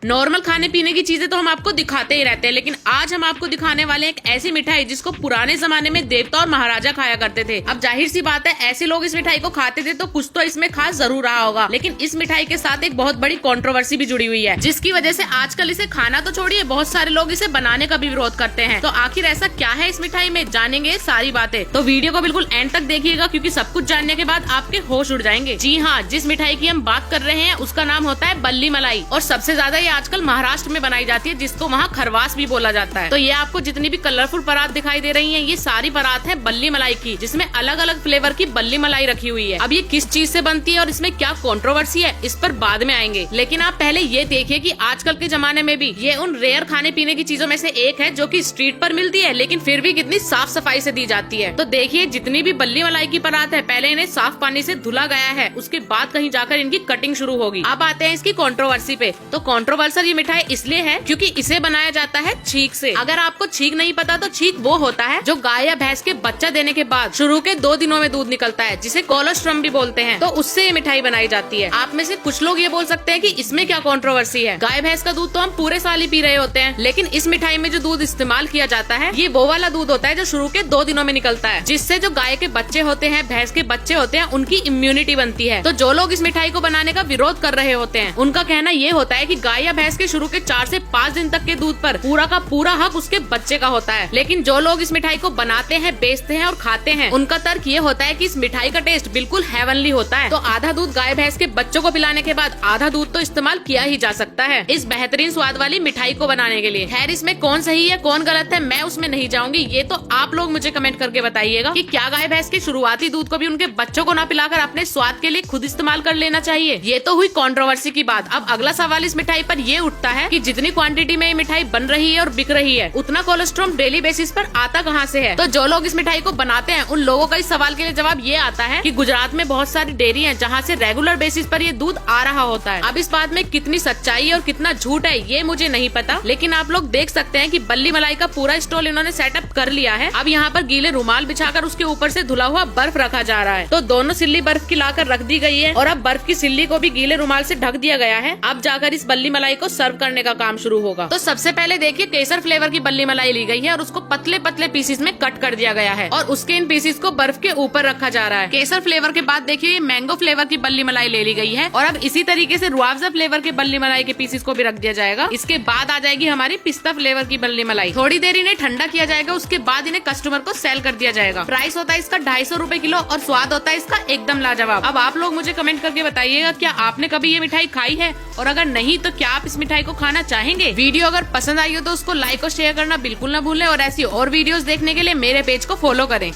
Normal खाने पीने की चीजें तो हम आपको दिखाते ही रहते हैं, लेकिन आज हम आपको दिखाने वाले एक ऐसी मिठाई जिसको पुराने जमाने में देवता और महाराजा खाया करते थे। अब जाहिर सी बात है, ऐसे लोग इस मिठाई को खाते थे तो कुछ तो इसमें खास जरूर रहा होगा, लेकिन इस मिठाई के साथ एक बहुत बड़ी कंट्रोवर्सी भी जुड़ी हुई है, जिसकी वजह से आजकल इसे खाना तो छोड़िए, बहुत सारे लोग इसे बनाने का भी विरोध करते हैं। तो आखिर ऐसा क्या है इस मिठाई में, जानेंगे सारी बातें। तो वीडियो को बिल्कुल एंड तक देखिएगा, क्योंकि सब कुछ जानने के बाद आपके होश उड़ जाएंगे। जी हाँ, जिस मिठाई की हम बात कर रहे हैं उसका नाम होता है बल्ली मलाई, और सबसे ज्यादा ये आजकल महाराष्ट्र में बनाई जाती है, जिसको वहाँ खरवास भी बोला जाता है। तो ये आपको जितनी भी कलरफुल परात दिखाई दे रही है, ये सारी परात है बल्ली मलाई की, जिसमें अलग अलग फ्लेवर की बल्ली मलाई रखी हुई है। अब ये किस चीज से बनती है और इसमें क्या कंट्रोवर्सी है, इस पर बाद में आएंगे। लेकिन आप पहले ये देखिए कि आजकल के जमाने में भी ये उन रेयर खाने पीने की चीजों में से एक है जो कि स्ट्रीट पर मिलती है, लेकिन फिर भी कितनी साफ सफाई से दी जाती है। तो देखिए, जितनी भी बल्ली मलाई की परात है, पहले इन्हें साफ पानी से धुला गया है, उसके बाद कहीं जाकर इनकी कटिंग शुरू होगी। अब आते हैं इसकी कंट्रोवर्सी पे। तो कंट्रोवर्सल ये मिठाई इसलिए है क्योंकि इसे बनाया जाता है छींक से। अगर आपको छींक नहीं पता तो छींक वो होता है जो गाय या भैंस के बच्चा देने के बाद शुरू के 2 दिनों में दूध निकलता है, जिसे कोलोस्ट्रम भी बोलते हैं। तो उससे ये मिठाई बनाई जाती है। आप में से कुछ लोग ये बोल सकते हैं कि इसमें क्या कंट्रोवर्सी है, गाय भैंस का दूध तो हम पूरे साल ही पी रहे होते हैं, लेकिन इस मिठाई में जो दूध इस्तेमाल किया जाता है ये वो वाला दूध होता है जो शुरू के 2 दिनों में निकलता है, जिससे जो गाय के बच्चे होते हैं, भैंस के बच्चे होते हैं, उनकी इम्यूनिटी बनती है। तो जो लोग इस मिठाई को बनाने का विरोध कर रहे होते हैं, उनका कहना ये होता है कि गाय या भैंस के शुरू के 4 से 5 दिन तक के दूध पर पूरा का पूरा हक उसके बच्चे का होता है। लेकिन जो लोग इस मिठाई को बनाते हैं, बेचते हैं और खाते हैं, उनका तर्क ये होता है कि इस मिठाई का टेस्ट बिल्कुल हेवनली होता है। तो आधा दूध गाय भैंस के बच्चों को पिलाने के बाद आधा दूध तो इस्तेमाल किया ही जा सकता है इस बेहतरीन स्वाद वाली मिठाई को बनाने के लिए। खैर, इसमें कौन सही है कौन गलत है मैं उसमें नहीं जाऊंगी, ये तो आप लोग मुझे कमेंट करके बताइएगा कि क्या गाय भैंस के शुरुआती दूध को भी उनके बच्चों को ना पिलाकर अपने स्वाद के लिए खुद इस्तेमाल कर लेना चाहिए। ये तो हुई कंट्रोवर्सी की बात। अब अगला सवाल इस मिठाई पर ये उठता है कि जितनी क्वांटिटी में ये मिठाई बन रही है और बिक रही है, उतना कोलेस्ट्रॉल डेली बेसिस पर आता कहाँ से है। तो जो लोग इस मिठाई को बनाते हैं, उन लोगों का इस सवाल के लिए जवाब ये आता है कि गुजरात में बहुत सारी डेयरी हैं जहाँ से रेगुलर बेसिस पर ये दूध आ रहा होता है। अब इस बात में कितनी सच्चाई और कितना झूठ है ये मुझे नहीं पता, लेकिन आप लोग देख सकते हैं कि बल्ली मलाई का पूरा स्टॉल इन्होंने सेटअप कर लिया है। अब यहाँ पर गीले रुमाल बिछाकर उसके ऊपर से धुला हुआ बर्फ रखा जा रहा है। तो दोनों सिल्ली बर्फ की लाकर रख दी गई है और अब बर्फ की सिल्ली को भी गीले रुमाल से ढक दिया गया है। अब जाकर इस बल्ली मलाई को सर्व करने का काम शुरू होगा। तो सबसे पहले देखिए, केसर फ्लेवर की बल्ली मलाई ली गई है और उसको पतले पतले पीसेस में कट कर दिया गया है और उसके इन पीसेस को बर्फ के ऊपर रखा जा रहा है। केसर फ्लेवर के बाद देखिए मैंगो फ्लेवर की बल्ली मलाई ले ली गई है और अब इसी तरीके से रुआवजा फ्लेवर के बल्ली मलाई के पीसेस को भी रख दिया जाएगा। इसके बाद आ जाएगी हमारी पिस्ता फ्लेवर की बल्ली मलाई। थोड़ी देर इन्हें ठंडा किया जाएगा, उसके बाद इन्हें कस्टमर को सेल कर दिया जाएगा। प्राइस होता है इसका 250 रुपए किलो और स्वाद होता है इसका एकदम लाजवाब। अब आप लोग मुझे कमेंट करके बताइएगा, क्या आपने कभी ये मिठाई खाई है, और अगर नहीं तो क्या आप इस मिठाई को खाना चाहेंगे। वीडियो अगर पसंद आई हो तो उसको लाइक और शेयर करना बिल्कुल ना भूलें और ऐसी और वीडियोस देखने के लिए मेरे पेज को फॉलो करें।